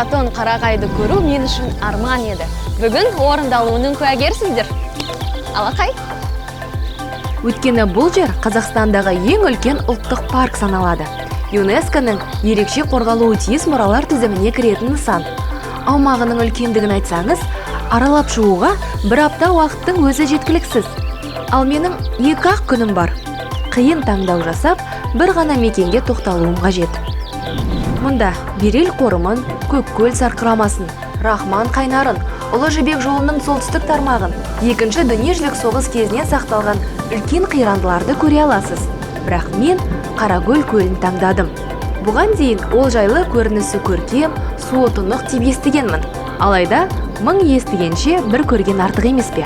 Катон қарағайды көру мен үшін арман еді. Бүгін орындалуының куәгерсіздер. Алақай? Өйткені бұл жер Қазақстандағы ең үлкен ұлттық парк саналады. ЮНЕСКО-ның ерекше қорғалуы тиіс мұралар тізіміне кіретін нысан. Аумағының үлкендігін айтсаңыз, аралап шығуға бір апта уақыттың өзі жеткіліксіз. Ал менің 2-ақ күнім бар. Қиын таңдау жасап, бір ғана мекенге тоқталуым қажет. Мұнда Берел қорымын, Көккөл сарқырамасын, Рахман қайнарын, Ұлы Жібек жолының солтүстік тармағын, Екінші дүниежүзілік соғыс кезінен сақталған үлкен қирандыларды көре аласыз. Бірақ мен Қаракөл көлін таңдадым. Бұған дейін ол жайлы көрінісі көркем, суы тұнық деп естігенмін. Алайда, мың естігенше бір көрген артық емес пе?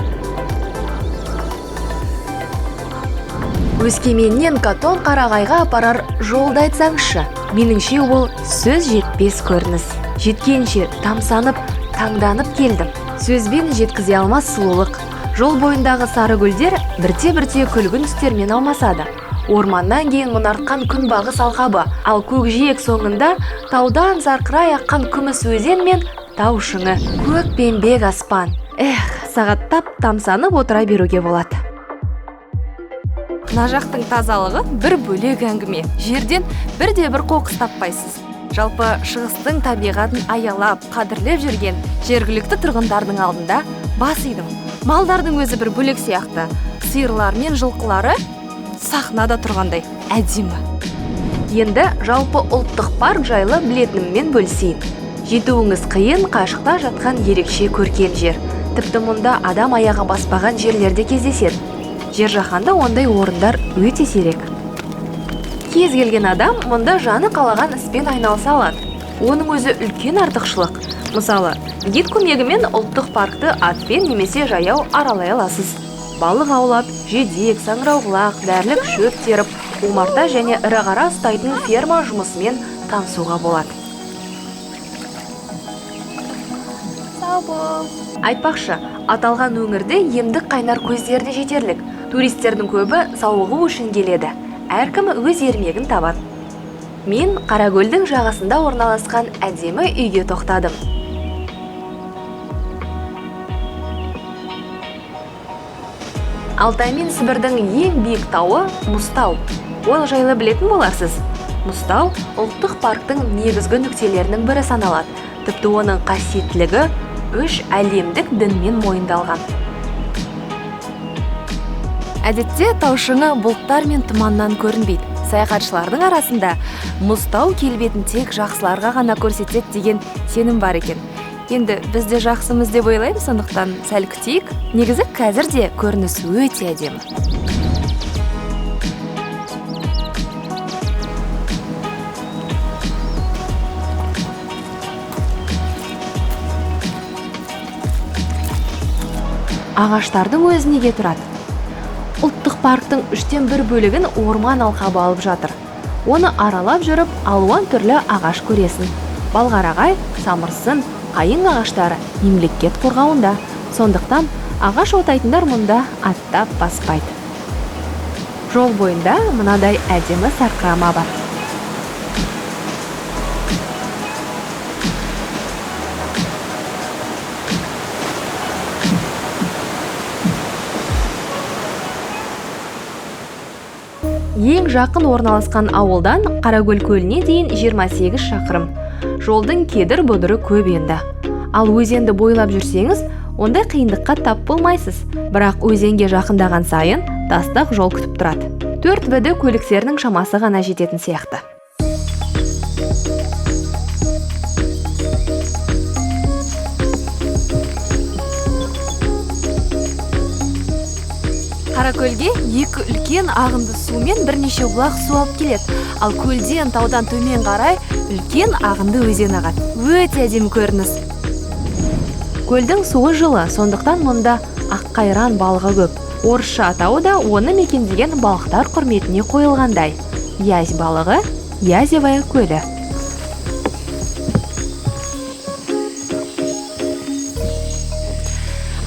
Өскеменнен Катон Қарағайға апарар жолды айтсаңызшы. Меніңше ол сөз жетпес көрініс. Жеткенше тамсанып, таңданып келдім. Сөзбен жеткізе алмас сұлулық. Жол бойындағы сары гүлдер бірте-бірте күлгін түстермен алмасады. Орманнан кейін мұнартқан күнбағыс алқабы, ал көкжиек соңында таудан зарқырай аққан күміс өзен мен тау шыңы, көк пембек аспан. Сағаттап тамсанып отыра беруге болады. Мына жақтың тазалығы бір бөлек әңгіме. Жерден бірде-бір қоқыс таппайсыз. Жалпы шығыстың табиғатын аялап, қадірлеп жүрген жергілікті тұрғындардың алдында бас идым. Малдардың өзі бір бөлек сияқты. Сиырлар мен жылқылары сахнада тұрғандай әдемі. Енді жалпы ұлттық парк жайлы білетініммен бөлісейін. Жетуіңіз қиын, қашықта жатқан ерекше көркем жер. Тіпті мұнда адам аяғы баспаған жерлерде кездеседі. Жер жаһанда ондай орындар өте сирек. Кез келген адам мұнда жаны қалаған іспен айналыса алады. Оның өзі үлкен артықшылық. Мысалы, гид көмегімен ұлттық паркты атпен немесе жаяу аралай аласыз. Балық аулап, жидек, саңырауқұлақ, дәрілік шөп теріп, омарта және ірі қара ұстайтын ферма жұмысымен танысуға болады. Айтпақшы, аталған өңірде емдік қайнар көздерді жетерлік. Туристердің көбі сауығу үшін келеді. Әркім өз ермегін табады. Мен Қаракөлдің жағасында орналасқан әдемі үйге тоқтадым. Алтай мен Сібірдің ең биік тауы Мұзтау. Ол жайлы білетін боларсыз. Мұзтау ұлттық парктың негізгі нүктелерінің бірі саналады. Тіпті оның қасиеттілігі 3 әлемдік дінмен мойындалған. Әдетте тау шыңы бұлттар мен тұманнан көрінбейді. Саяхатшылардың арасында Мұзтау келбетін тек жақсыларға ғана көрсетеді деген сенім бар екен. Енді бізде жақсымыз деп ойлаймын, сондықтан сәл күтейік. Негізі қазір де көрініс өте әдемі. Ағаштардың өзі неге тұрады? Ұлттық парктың 1/3 бөлігін орман алқабы алып жатыр. Оны аралап жүріп, алуан түрлі ағаш көресің. Балғарағай, самырсын, қайың ағаштары мемлекет қорғауында. Сондықтан ағаш отайтындар мұнда аттап баспайды. Жол бойында мынадай әдемі сарқырама бар. Ең жақын орналасқан ауылдан Қаракөл көліне дейін 28 шақырым. Жолдың кедір-бұдыры көп енді. Ал өзенді бойлап жүрсеңіз, ондай қиындыққа тап болмайсыз. Бірақ өзенге жақындаған сайын тастақ жол күтіп тұрады. 4 көліктерінің шамасы ғана жететін сияқты. Қаракөлге 2 үлкен ағынды су мен бірнеше бұлақ су алып келеді. Ал көлден таудан төмен қарай үлкен ағынды өзен ағады. Өте әдемі көрініс. Көлдің суы жылы, сондықтан мұнда аққайран балығы көп. Орысша атауы да оны мекендеген балықтар құрметіне қойылғандай. Язь балығы, Язевая көлі.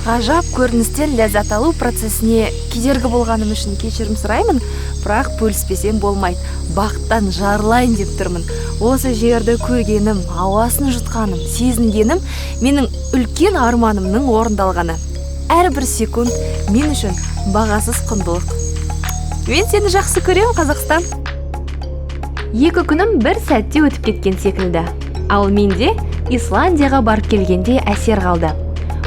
Ғажап көріністен ләззат алу процесіне кедергі болғаным үшін кешірім сұраймын. бірақ бөліспесем болмайды. Бақыттан жарылайын деп тұрмын. Осы жерді көргенім, ауасын жұтқаным, сезінгенім менің үлкен арманымның орындалғаны. Әрбір секунд мен үшін бағасыз құндылық. Мен сені жақсы көремін, Қазақстан. 2 күнім бір сәтте өтіп кеткен секілді. Ал менде Исландияға барып келгенде әсер қалды.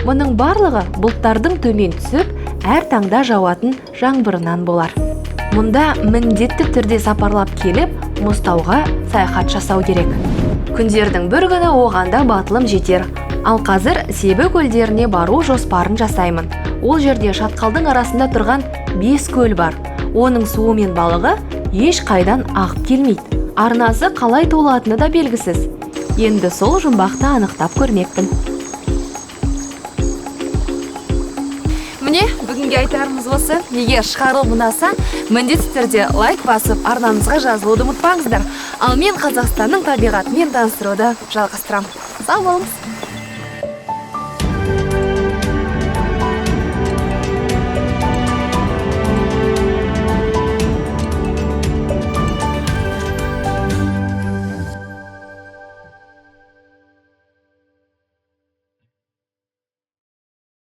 Мұның барлығы бұлттардың төмен түсіп, әр таңда жауатын жаңбырынан болар. Мұнда міндетті түрде сапарлап келіп, мұзтауға саяхат жасау керек. Күндердің бір күні оған да батылым жетер. Ал қазір Себі көлдеріне бару жоспарын жасаймын. Ол жерде шатқалдың арасында тұрған 5 көл бар. Оның суы мен балығы еш қайдан ағып келмейді. Арнасы қалай толатыны да белгісіз. Енді сол жұмбақты анықтап көрмекпін. Міне, бүгінге айтарымыз осы. Егер шығарылым ұнаса, міндетті түрде лайк басып, арнамызға жазылуды ұмытпаңыздар. Ал мен Қазақстанның табиғатымен таныстыруды жалғастырамын. Сау болыңыз.